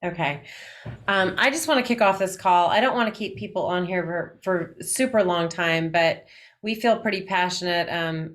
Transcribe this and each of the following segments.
Okay. I just want to kick off this call. I don't want to keep people on here for super long time, but we feel pretty passionate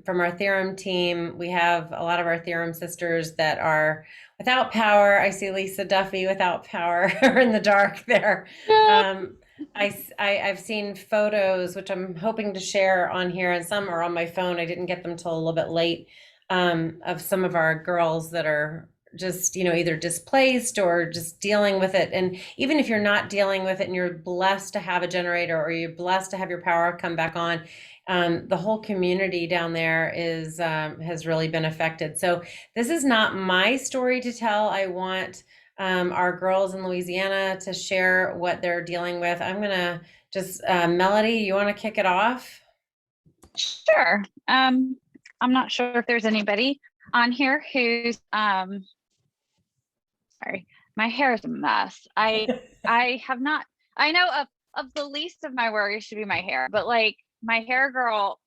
from our theorem team. We have a lot of our theorem sisters that are without power. I see Lisa Duffy without power or in the dark there. Yeah. Um, I've seen photos, which I'm hoping to share on here, and some are on my phone. I didn't get them till a little bit late, of some of our girls that are just, either displaced or just dealing with it. And even if you're not dealing with it and you're blessed to have a generator or you're blessed to have your power come back on, the whole community down there is has really been affected. So this is not my story to tell. I want our girls in Louisiana to share what they're dealing with. I'm gonna just Melody, you want to kick it off? Sure. I'm not sure if there's anybody on here who's sorry, my hair is a mess. I have not I know of the least of my worries should be my hair, but like my hair girl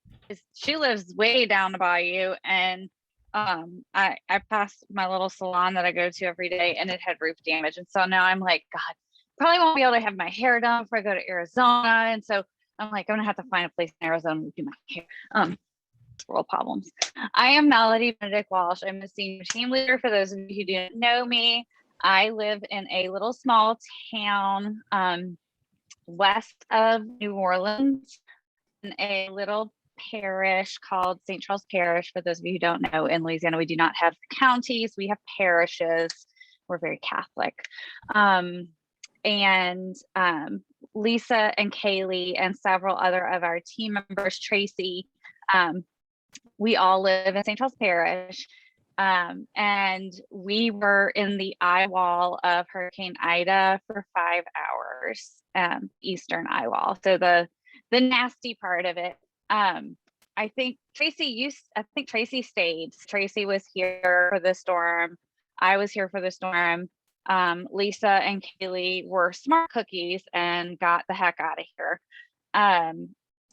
she lives way down the bayou, and I passed my little salon that I go to every day and it had roof damage. And so now I'm like, God, probably won't be able to have my hair done before I go to Arizona. And so I'm like, I'm gonna have to find a place in Arizona to do my hair. World problems. I am Melody Benedict Walsh. I'm the senior team leader. For those of you who don't know me, I live in a little small town west of New Orleans, in a little parish called St. Charles Parish. For those of you who don't know, in Louisiana, we do not have counties, we have parishes. We're very Catholic. And Lisa and Kaylee and several other of our team members, Tracy, we all live in St. Charles Parish. And we were in the eye wall of Hurricane Ida for 5 hours, eastern eye wall. So the nasty part of it. I think Tracy stayed. Tracy was here for the storm. I was here for the storm. Lisa and Kaylee were smart cookies and got the heck out of here.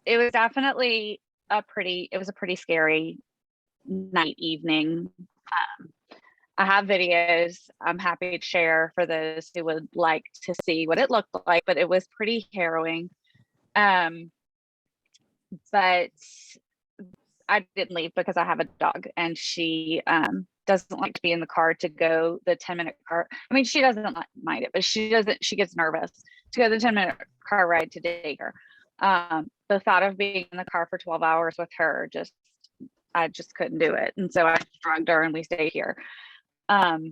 It was definitely it was a pretty scary evening. I have videos I'm happy to share for those who would like to see what it looked like, but it was pretty harrowing. But I didn't leave because I have a dog and she doesn't like to be in the car to go the 10-minute car. I mean, she doesn't mind it, but she gets nervous to go the 10-minute car ride to daycare. The thought of being in the car for 12 hours with her, I just couldn't do it. And so I drugged her and we stayed here. But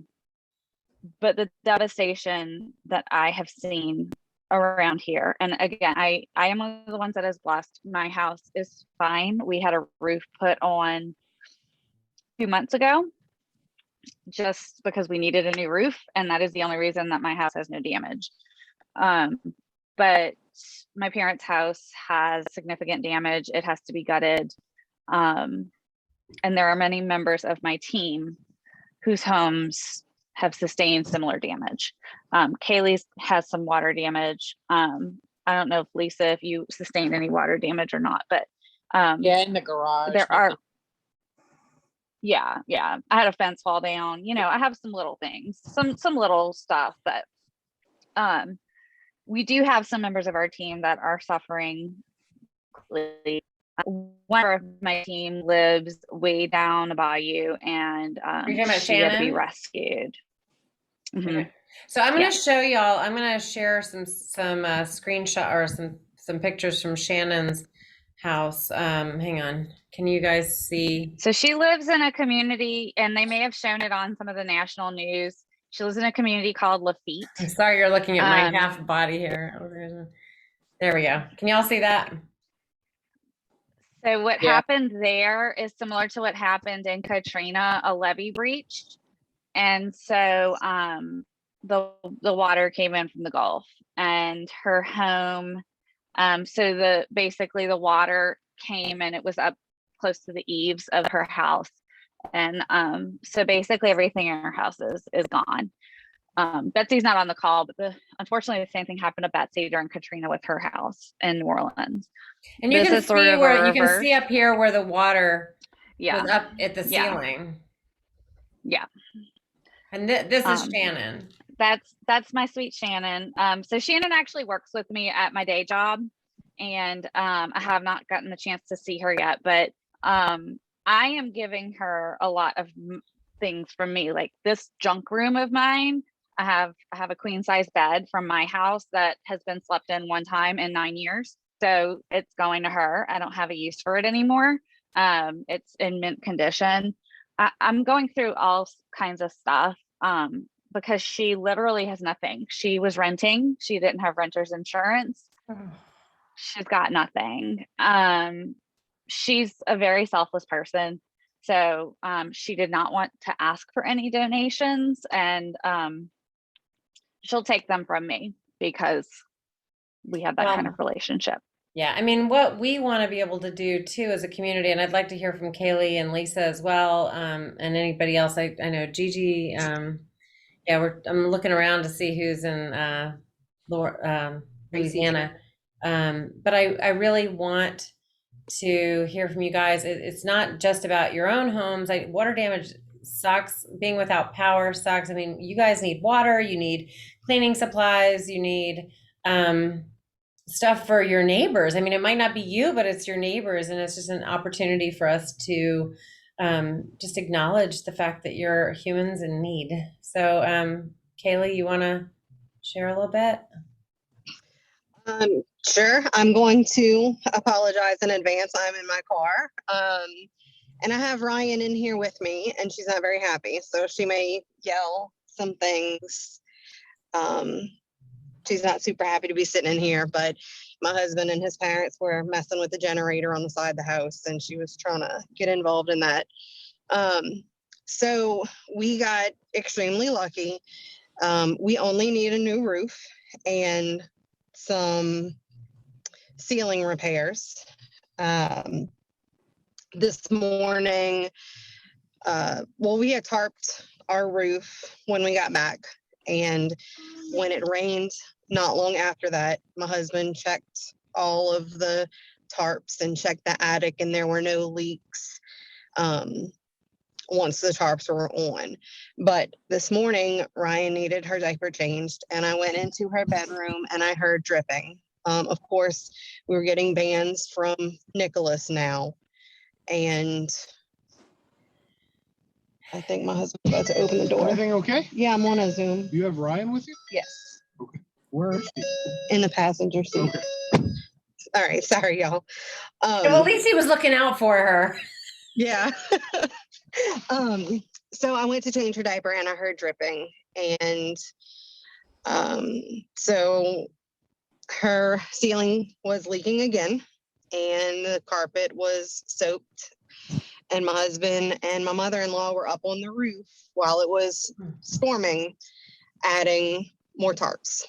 the devastation that I have seen around here, and again, I am one of the ones that is blessed. My house is fine. We had a roof put on 2 months ago just because we needed a new roof, and that is the only reason that my house has no damage. But my parents' house has significant damage. It has to be gutted. And there are many members of my team whose homes have sustained similar damage. Kaylee's has some water damage. I don't know if Lisa, if you sustained any water damage or not, but yeah, in the garage. There are, yeah. I had a fence fall down. I have some little things, some little stuff, but we do have some members of our team that are suffering. One of my team lives way down the bayou, and she had to be rescued. Okay. So I'm going to show y'all. I'm going to share some screenshot or some pictures from Shannon's house. Hang on. Can you guys see? So she lives in a community, and they may have shown it on some of the national news. She lives in a community called Lafitte. I'm sorry, you're looking at my half body here. There we go. Can y'all see that? So what happened there is similar to what happened in Katrina. A levee breached, and so the water came in from the Gulf, and her home. So basically the water came and it was up close to the eaves of her house, and so basically everything in her house is gone. Betsy's not on the call, but unfortunately the same thing happened to Betsy during Katrina with her house in New Orleans. And you can see up here where the water was up at the ceiling. Yeah. And this is Shannon. That's my sweet Shannon. So Shannon actually works with me at my day job, and I have not gotten the chance to see her yet, but I am giving her a lot of things from me, like this junk room of mine. I have a queen size bed from my house that has been slept in one time in 9 years. So it's going to her. I don't have a use for it anymore. It's in mint condition. I'm going through all kinds of stuff because she literally has nothing. She was renting. She didn't have renter's insurance. She's got nothing. She's a very selfless person. So she did not want to ask for any donations, and she'll take them from me because we have that kind of relationship. Yeah, I mean, what we want to be able to do too as a community, and I'd like to hear from Kaylee and Lisa as well, and anybody else. I know Gigi. Yeah, I'm looking around to see who's in Louisiana, but I really want to hear from you guys. It's not just about your own homes. Water damage sucks. Being without power sucks. I mean, you guys need water. You need cleaning supplies. You need stuff for your neighbors. I mean, it might not be you, but it's your neighbors, and it's just an opportunity for us to just acknowledge the fact that you're humans in need. So, Kaylee, you want to share a little bit? Sure. I'm going to apologize in advance. I'm in my car. And I have Ryan in here with me, and she's not very happy, so she may yell some things. She's not super happy to be sitting in here, but my husband and his parents were messing with the generator on the side of the house, and she was trying to get involved in that. So we got extremely lucky. We only need a new roof and some ceiling repairs. This morning, we had tarped our roof when we got back, and when it rained not long after that, my husband checked all of the tarps and checked the attic, and there were no leaks once the tarps were on. But this morning, Ryan needed her diaper changed, and I went into her bedroom and I heard dripping. Of course, we were getting bans from Nicholas now, and I think my husband's about to open the door. Everything okay? Yeah, I'm on a Zoom. You have Ryan with you? Yes. Okay. Where is he? In the passenger seat. Okay. All right, sorry, y'all. Well, at least he was looking out for her. Yeah. So I went to change her diaper and I heard dripping, and so her ceiling was leaking again, and the carpet was soaked, and my husband and my mother-in-law were up on the roof while it was storming, adding more tarps.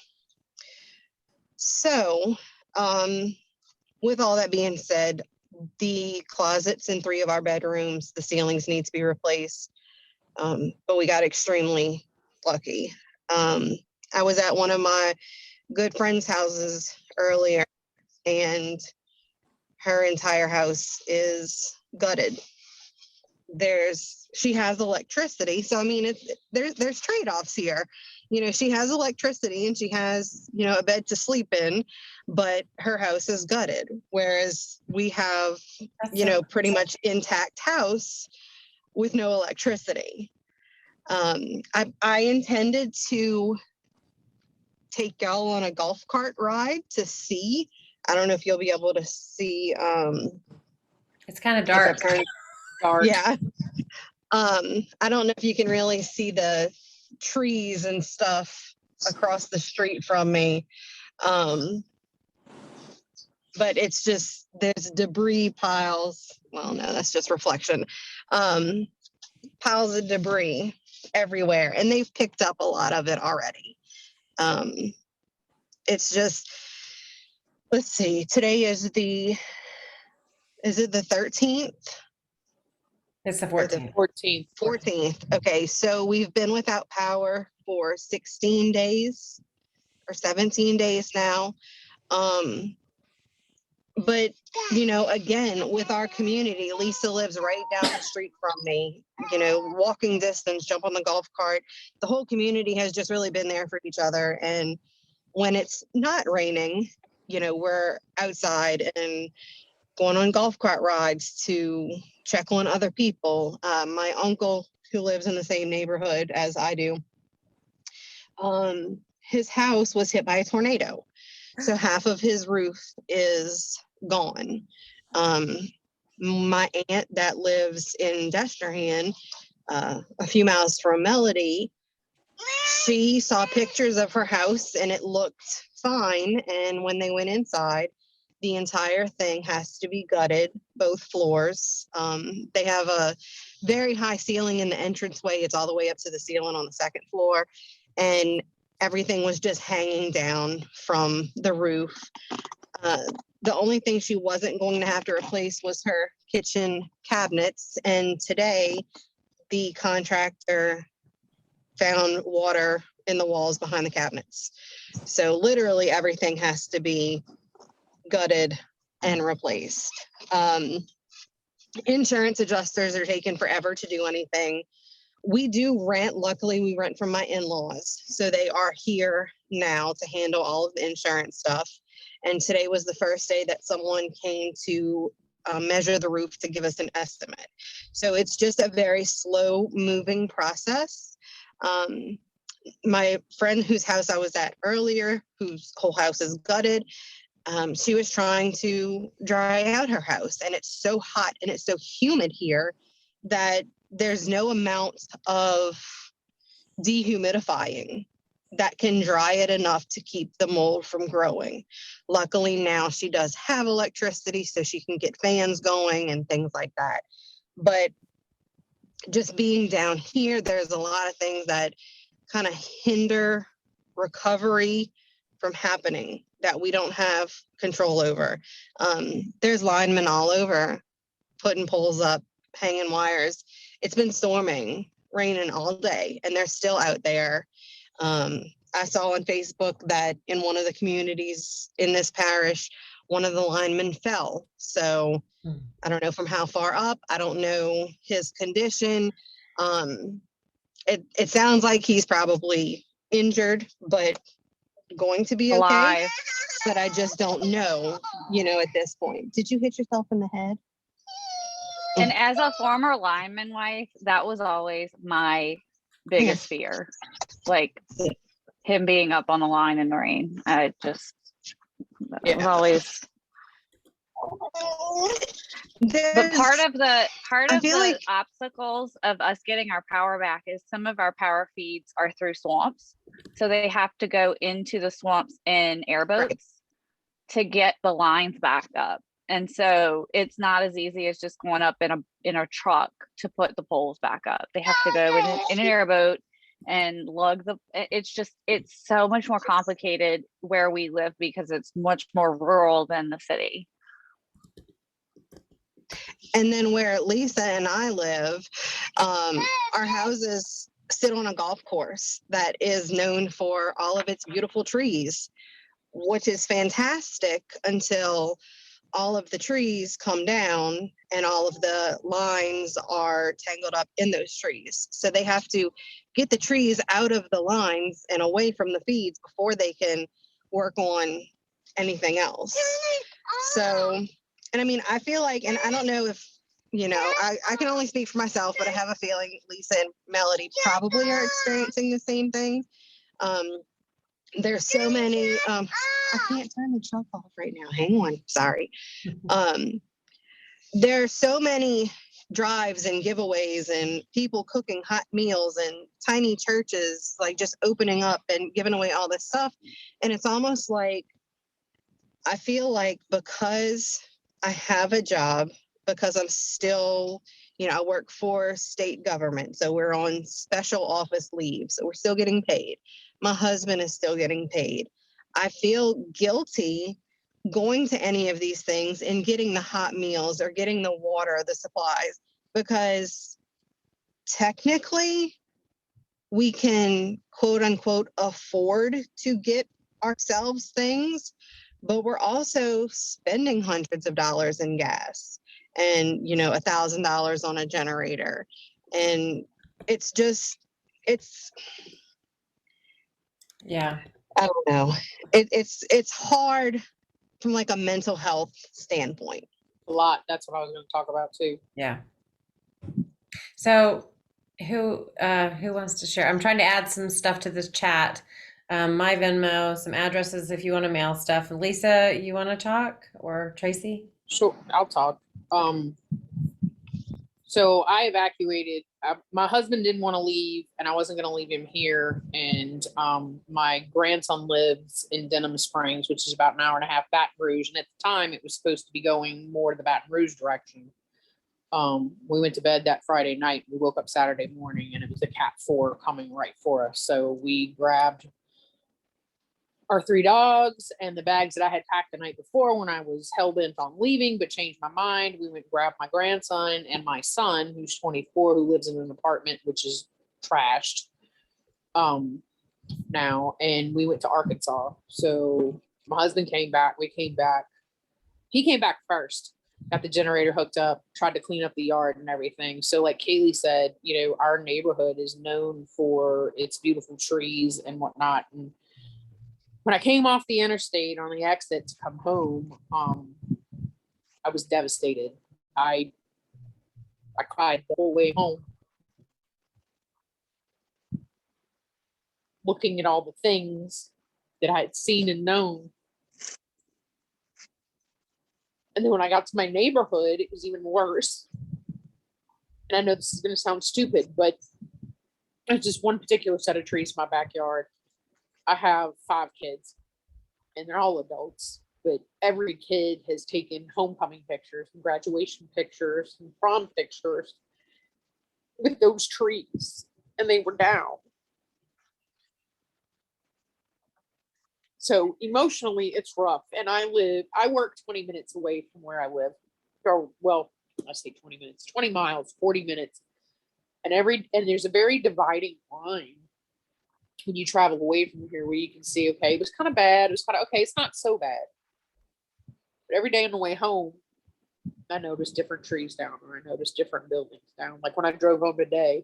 So with all that being said, the closets in 3 of our bedrooms, the ceilings need to be replaced, but we got extremely lucky. I was at one of my good friend's houses earlier, and her entire house is gutted. She has electricity, so I mean, there's trade-offs here. You know, she has electricity and she has, you know, a bed to sleep in, but her house is gutted, whereas we have, you know, pretty much intact house with no electricity. I intended to take y'all on a golf cart ride to see. I don't know if you'll be able to see. It's kind of dark. Yeah. I don't know if you can really see the trees and stuff across the street from me. But it's just, there's debris piles. Well, no, that's just reflection. Piles of debris everywhere, and they've picked up a lot of it already. It's just, let's see, today is it the 13th? It's the 14th. 14th. Okay, so we've been without power for 16 days or 17 days now. But, you know, again, with our community, Lisa lives right down the street from me, you know, walking distance, jump on the golf cart. The whole community has just really been there for each other. And when it's not raining, you know, we're outside and going on golf cart rides to check on other people. My uncle, who lives in the same neighborhood as I do, his house was hit by a tornado. So half of his roof is gone. Um, my aunt that lives in Destrehan, a few miles from Melody, she saw pictures of her house and it looked fine. And when they went inside, the entire thing has to be gutted, both floors. They have a very high ceiling in the entranceway. It's all the way up to the ceiling on the second floor. And everything was just hanging down from the roof. The only thing she wasn't going to have to replace was her kitchen cabinets. And today, the contractor found water in the walls behind the cabinets. So literally everything has to be gutted and replaced. Insurance adjusters are taking forever to do anything. We do rent. Luckily, we rent from my in-laws. So they are here now to handle all of the insurance stuff. And today was the first day that someone came to measure the roof to give us an estimate. So it's just a very slow moving process. My friend whose house I was at earlier, whose whole house is gutted, she was trying to dry out her house, and it's so hot and it's so humid here that there's no amount of dehumidifying that can dry it enough to keep the mold from growing. Luckily now she does have electricity, so she can get fans going and things like that. But just being down here, there's a lot of things that kind of hinder recovery from happening that we don't have control over. There's linemen all over putting poles up, hanging wires. It's been storming, raining all day, and they're still out there. I saw on Facebook that in one of the communities in this parish, one of the linemen fell. So I don't know from how far up. I don't know his condition. It sounds like he's probably injured, but going to be okay. Alive. But I just don't know, you know, at this point. Did you hit yourself in the head? And as a former lineman wife, that was always my biggest fear. Like him being up on the line in the rain. I just it was always. But part of the obstacles of us getting our power back is some of our power feeds are through swamps. So they have to go into the swamps in airboats to get the lines back up. And so it's not as easy as just going up in a truck to put the poles back up. They have to go in an airboat and lug it's so much more complicated where we live because it's much more rural than the city. And then where Lisa and I live, our houses sit on a golf course that is known for all of its beautiful trees, which is fantastic until all of the trees come down and all of the lines are tangled up in those trees. So they have to get the trees out of the lines and away from the feeds before they can work on anything else. So, and I mean, I feel like, and I don't know if, you know, I can only speak for myself, but I have a feeling Lisa and Melody probably are experiencing the same thing. There's so many, I can't turn the truck off right now. Hang on, sorry. There's so many drives and giveaways and people cooking hot meals and tiny churches like just opening up and giving away all this stuff. And it's almost like, I feel like because I have a job, because I'm still, you know, I work for state government. So we're on special office leave. So we're still getting paid. My husband is still getting paid. I feel guilty going to any of these things and getting the hot meals or getting the water, the supplies, because technically we can quote unquote afford to get ourselves things, but we're also spending hundreds of dollars in gas and, $1,000 on a generator. And it's just, it's, Yeah. I don't know. It's hard from like a mental health standpoint. A lot. That's what I was going to talk about too. Yeah. So who wants to share? I'm trying to add some stuff to this chat. My Venmo, some addresses if you want to mail stuff. Lisa, you want to talk, or Tracy? Sure, I'll talk. So I evacuated. My husband didn't want to leave, and I wasn't going to leave him here. And my grandson lives in Denham Springs, which is about an hour and a half Baton Rouge. And at the time, it was supposed to be going more to the Baton Rouge direction. We went to bed that Friday night. We woke up Saturday morning, and it was a Cat 4 coming right for us. So we grabbed our 3 dogs and the bags that I had packed the night before when I was hell bent on leaving, but changed my mind. We went and grabbed my grandson and my son, who's 24, who lives in an apartment, which is trashed now. And we went to Arkansas. So my husband came back. We came back. He came back first, got the generator hooked up, tried to clean up the yard and everything. So like Kaylee said, our neighborhood is known for its beautiful trees and whatnot. And when I came off the interstate on the exit to come home, I was devastated. I cried the whole way home, looking at all the things that I had seen and known. And then when I got to my neighborhood, it was even worse. And I know this is going to sound stupid, but there's just one particular set of trees in my backyard. I have 5 kids, and they're all adults, but every kid has taken homecoming pictures and graduation pictures and prom pictures with those trees, and they were down. So emotionally, it's rough. And I work 20 minutes away from where I live. Or, well, I say 20 minutes, 20 miles, 40 minutes. And there's a very dividing line when you travel away from here where you can see, okay, it was kind of bad. It was kind of, okay, it's not so bad. But every day on the way home, I noticed different trees down, or I noticed different buildings down. Like when I drove home today,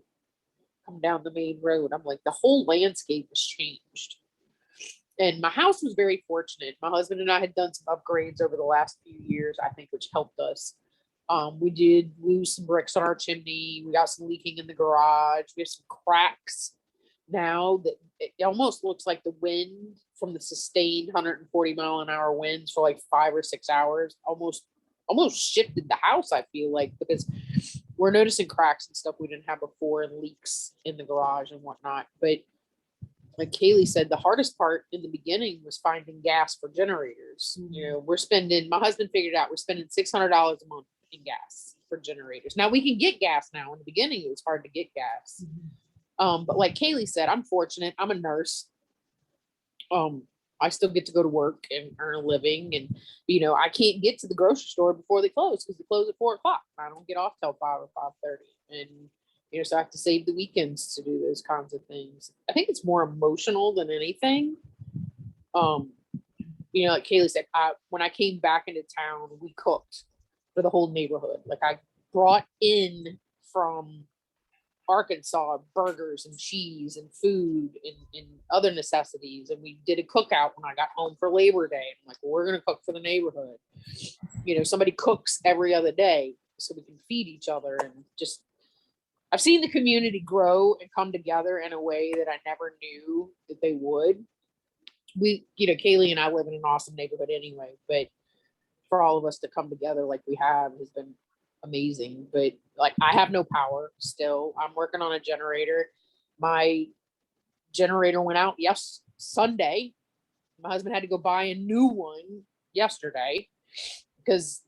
come down the main road, I'm like, the whole landscape has changed. And my house was very fortunate. My husband and I had done some upgrades over the last few years, I think, which helped us. We did lose some bricks on our chimney. We got some leaking in the garage. We have some cracks now that it almost looks like the wind from the sustained 140-mile-an-hour winds for like 5 or 6 hours almost shifted the house, I feel like, because we're noticing cracks and stuff we didn't have before and leaks in the garage and whatnot. But like Kaylee said, the hardest part in the beginning was finding gas for generators. My husband figured out we're spending $600 a month in gas for generators. Now we can get gas now. In the beginning, it was hard to get gas. But like Kaylee said, I'm fortunate. I'm a nurse. I still get to go to work and earn a living. And, I can't get to the grocery store before they close because they close at 4 o'clock. I don't get off till 5 or 5:30. And, so I have to save the weekends to do those kinds of things. I think it's more emotional than anything. Like Kaylee said, when I came back into town, we cooked for the whole neighborhood. Like I brought in from Arkansas burgers and cheese and food and other necessities. And we did a cookout when I got home for Labor Day. I'm like, well, we're going to cook for the neighborhood. Somebody cooks every other day so we can feed each other. And just, I've seen the community grow and come together in a way that I never knew that they would. Kaylee and I live in an awesome neighborhood anyway, but for all of us to come together like we have has been amazing. But like, I have no power still. I'm working on a generator. My generator went out Sunday. My husband had to go buy a new one yesterday because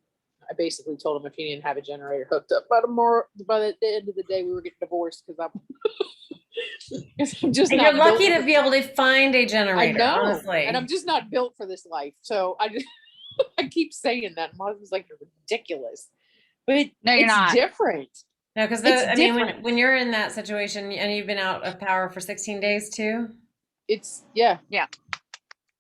I basically told him if he didn't have a generator hooked up by the end of the day, we were getting divorced because I'm just. And not you're lucky built to be able to find a generator, I know, honestly. and I'm just not built for this life. So I keep saying that. My husband's like, you're ridiculous, but No, you're it's not. different. No, because when you're in that situation and you've been out of power for 16 days too. It's yeah.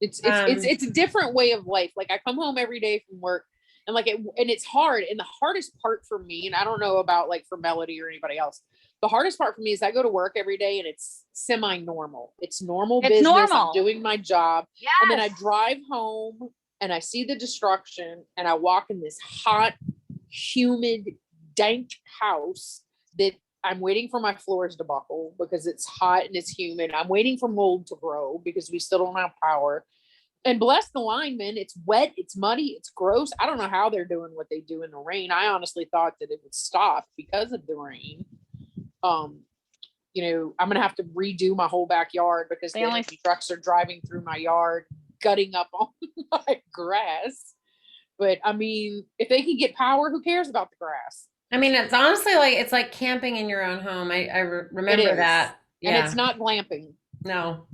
It's a different way of life. Like I come home every day from work and and it's hard. And the hardest part for me, and I don't know about like for Melody or anybody else, the hardest part for me is I go to work every day and it's semi-normal. It's normal It's business. normal. I'm doing my job. Yes. And then I drive home and I see the destruction and I walk in this hot, humid, dank house that I'm waiting for my floors to buckle because it's hot and it's humid. I'm waiting for mold to grow because we still don't have power. And bless the linemen, it's wet, it's muddy, it's gross. I don't know how they're doing what they do in the rain. I honestly thought that it would stop because of the rain. I'm gonna have to redo my whole backyard because the energy trucks are driving through my yard, gutting up all my grass. But I mean, if they can get power, who cares about the grass? I mean, it's honestly it's like camping in your own home. I remember that. Yeah. And it's not glamping. No.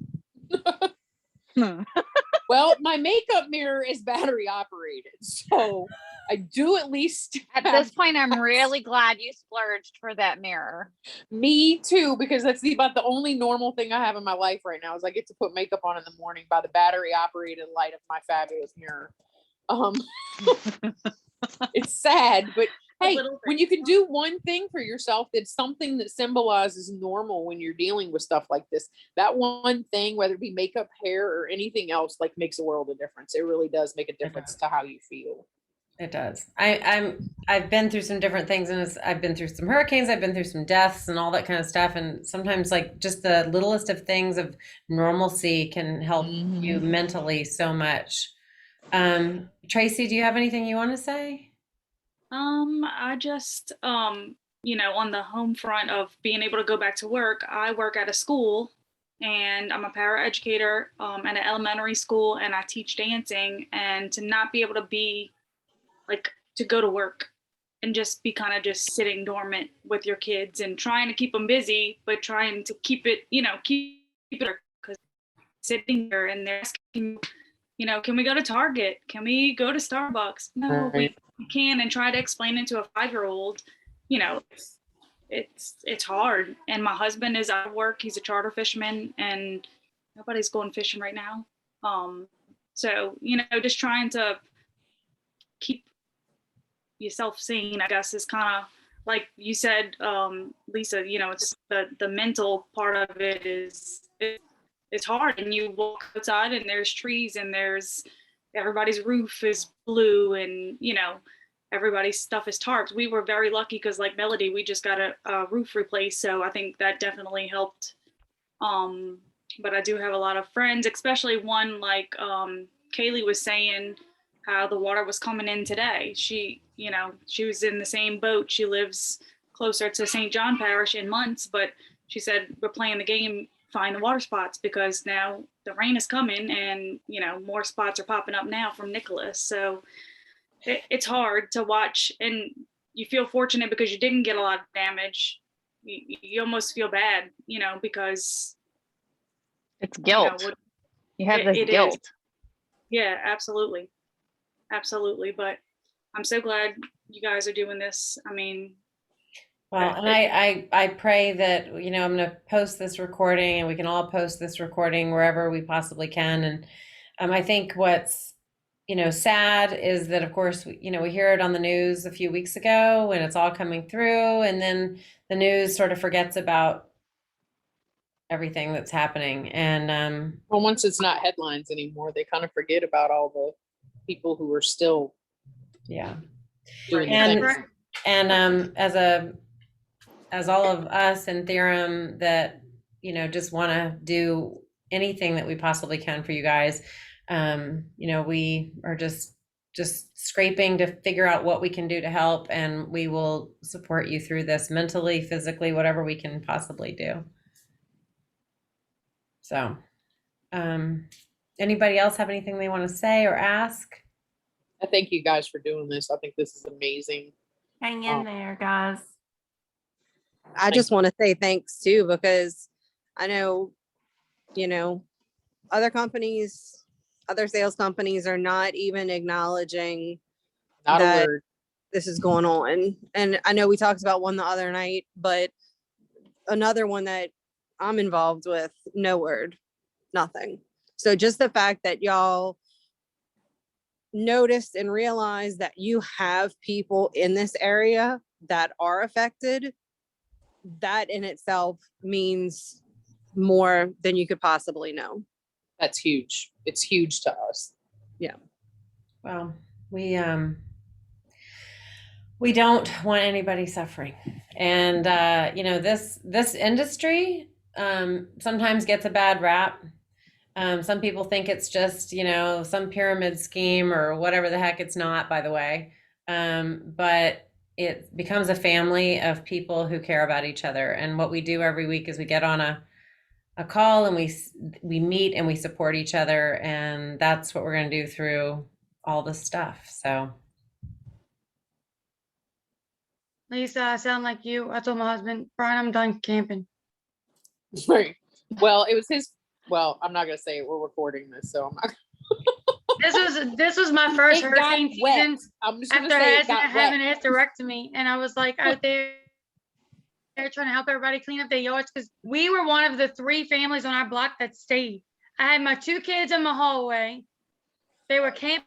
Well, my makeup mirror is battery operated, so I do at least. At this point, I'm really glad you splurged for that mirror. Me too, because that's about the only normal thing I have in my life right now is I get to put makeup on in the morning by the battery operated light of my fabulous mirror. It's sad, but hey, when you can do one thing for yourself, that's something that symbolizes normal when you're dealing with stuff like this. That one thing, whether it be makeup, hair, or anything else, like makes a world of difference. It really does make a difference to how you feel. It does. I've been through some different things, and I've been through some hurricanes, I've been through some deaths and all that kind of stuff. And sometimes like just the littlest of things of normalcy can help you mentally so much. Tracy, do you have anything you want to say? I just, on the home front of being able to go back to work, I work at a school and I'm a paraeducator at an elementary school and I teach dancing, and to not be able to be to go to work and just be kind of just sitting dormant with your kids and trying to keep them busy, but trying to keep it, keep it, because sitting there and they're asking, can we go to Target? Can we go to Starbucks? No, we can, and try to explain it to a 5-year-old. It's hard. And my husband is out of work. He's a charter fisherman and nobody's going fishing right now. So, just trying to keep yourself sane, I guess, is kind of like you said, Lisa, it's the mental part of it it's hard. And you walk outside and there's trees and there's everybody's roof is blue and, everybody's stuff is tarped. We were very lucky because like Melody, we just got a roof replaced. So I think that definitely helped. But I do have a lot of friends, especially one like Kaylee was saying how the water was coming in today. She was in the same boat. She lives closer to St. John Parish in Months, but she said, we're playing the game, find the water spots, because now the rain is coming and, more spots are popping up now from Nicholas. So it's hard to watch, and you feel fortunate because you didn't get a lot of damage. You almost feel bad, because it's guilt. You have this guilt. Is. Yeah, absolutely. Absolutely. But I'm so glad you guys are doing this. I mean, well, and I pray that, I'm going to post this recording and we can all post this recording wherever we possibly can. And I think what's, sad is that, of course, we hear it on the news a few weeks ago and it's all coming through. And then the news sort of forgets about everything that's happening. And well, once it's not headlines anymore, they kind of forget about all the people who are still doing and as all of us in Theorem that just want to do anything that we possibly can for you guys, we are just scraping to figure out what we can do to help, and we will support you through this mentally, physically, whatever we can possibly do. So anybody else have anything they want to say or ask? I thank you guys for doing this. I think this is amazing. Hang in there, guys. I just want to say thanks too, because I know, other companies, other sales companies are not even acknowledging that this is going on. And I know we talked about one the other night, but another one that I'm involved with, no word, nothing. So just the fact that y'all noticed and realized that you have people in this area that are affected, that in itself means more than you could possibly know. That's huge. It's huge to us. Well, we don't want anybody suffering. And this industry sometimes gets a bad rap. Some people think it's just, some pyramid scheme or whatever the heck. It's not, by the way. But it becomes a family of people who care about each other. And what we do every week is we get on a call and we meet and we support each other. And that's what we're going to do through all this stuff. So Lisa, I sound like you. I told my husband, Brian, I'm done camping. Right. Well, it was his. Well, I'm not gonna say it. We're recording this, so I'm not. This was my first It got hurricane wet. season I'm just gonna after say it got having wet. a hysterectomy, and I was like out there trying to help everybody clean up their yards because we were one of the 3 families on our block that stayed. I had my 2 kids in my hallway. They were camping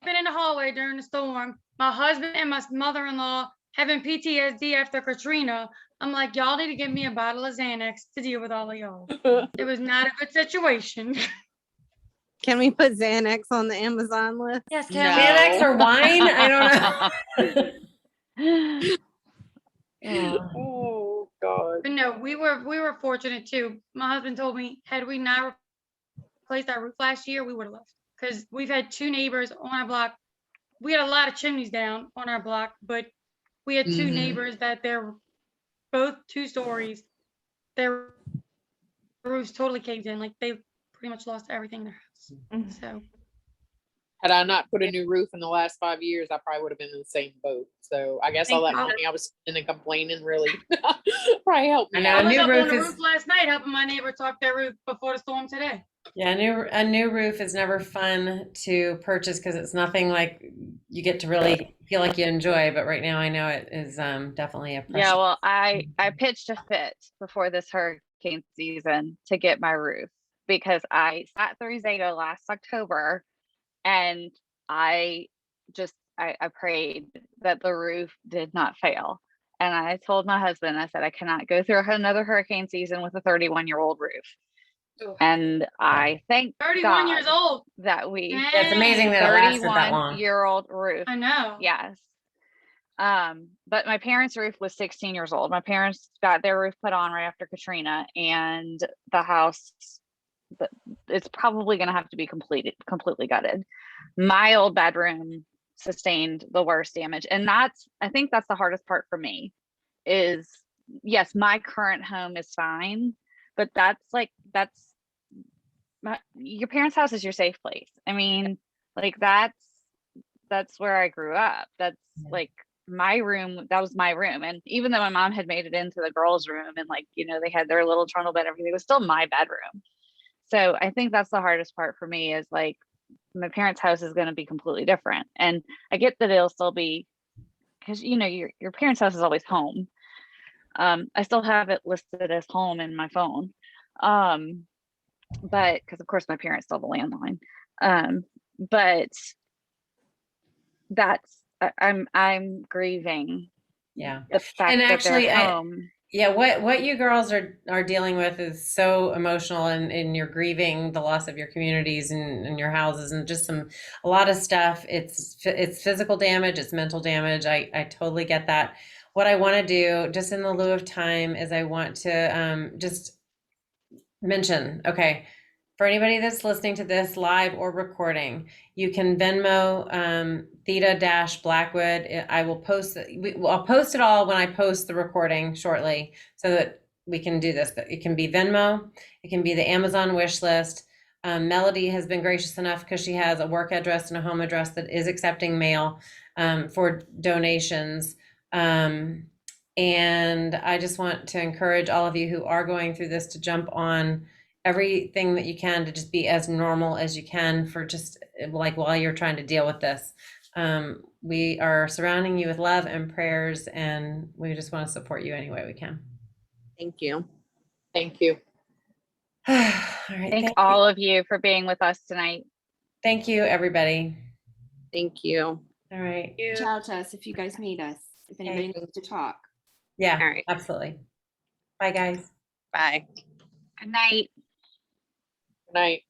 in the hallway during the storm. My husband and my mother-in-law having PTSD after Katrina. I'm like, y'all need to give me a bottle of Xanax to deal with all of y'all. It was not a good situation. Can we put Xanax on the Amazon list? Yes, No. Kelly. Xanax or wine? I don't know. Oh. Oh God. But no, we were fortunate too. My husband told me, had we not replaced our roof last year, we would have left. Because we've had 2 neighbors on our block. We had a lot of chimneys down on our block, but we had 2 Mhm. neighbors that they're both 2 stories. Their roofs totally caved in. Like they pretty much lost everything in their house. So Had I not put a new roof in the last 5 years, I probably would have been in the same boat. So I guess all that Thank money I was spending complaining really probably helped me I know, I out. a was new up roof on the is- roof last night helping my neighbor talk their roof before the storm today. Yeah, a new roof is never fun to purchase because it's nothing like you get to really feel like you enjoy. But right now, I know it is definitely a pressure. Yeah, well, I pitched a fit before this hurricane season to get my roof because I sat through Zeta last October and I prayed that the roof did not fail. And I told my husband, I said, I cannot go through another hurricane season with a 31-year-old roof. And I thank 31 God years old. that we Yeah, it's amazing that it lasted that long. 31-year-old roof. I know. Yes. But my parents' roof was 16 years old. My parents got their roof put on right after Katrina, and the house, it's probably going to have to be completely gutted. My old bedroom sustained the worst damage. And I think that's the hardest part for me is, yes, my current home is fine, but your parents' house is your safe place. I mean, like that's where I grew up. That's like my room. That was my room. And even though my mom had made it into the girls' room and they had their little trundle bed, everything, it was still my bedroom. So I think that's the hardest part for me is like my parents' house is going to be completely different. And I get that it'll still be because your parents' house is always home. I still have it listed as home in my phone. But because of course my parents still have a landline. But that's I'm grieving Yeah. the fact And that actually, they're home. Yeah, what you girls are dealing with is so emotional, and you're grieving the loss of your communities and your houses and just a lot of stuff. It's physical damage, it's mental damage. I totally get that. What I want to do, just in the lieu of time, is I want to just mention, okay, for anybody that's listening to this live or recording, you can Venmo Theta-Blackwood. I will post I'll post it all when I post the recording shortly so that we can do this. It can be Venmo, it can be the Amazon wish list. Melody has been gracious enough because she has a work address and a home address that is accepting mail for donations. And I just want to encourage all of you who are going through this to jump on everything that you can to just be as normal as you can for just like while you're trying to deal with this. We are surrounding you with love and prayers, and we just want to support you any way we can. Thank you. Thank you. All right. Thank Thank you. all of you for being with us tonight. Thank you, everybody. Thank you. All right. You. Reach out to us if you guys need us, if anybody Okay. needs to talk. Yeah, All right. absolutely. Bye, guys. Bye. Good night. Good night.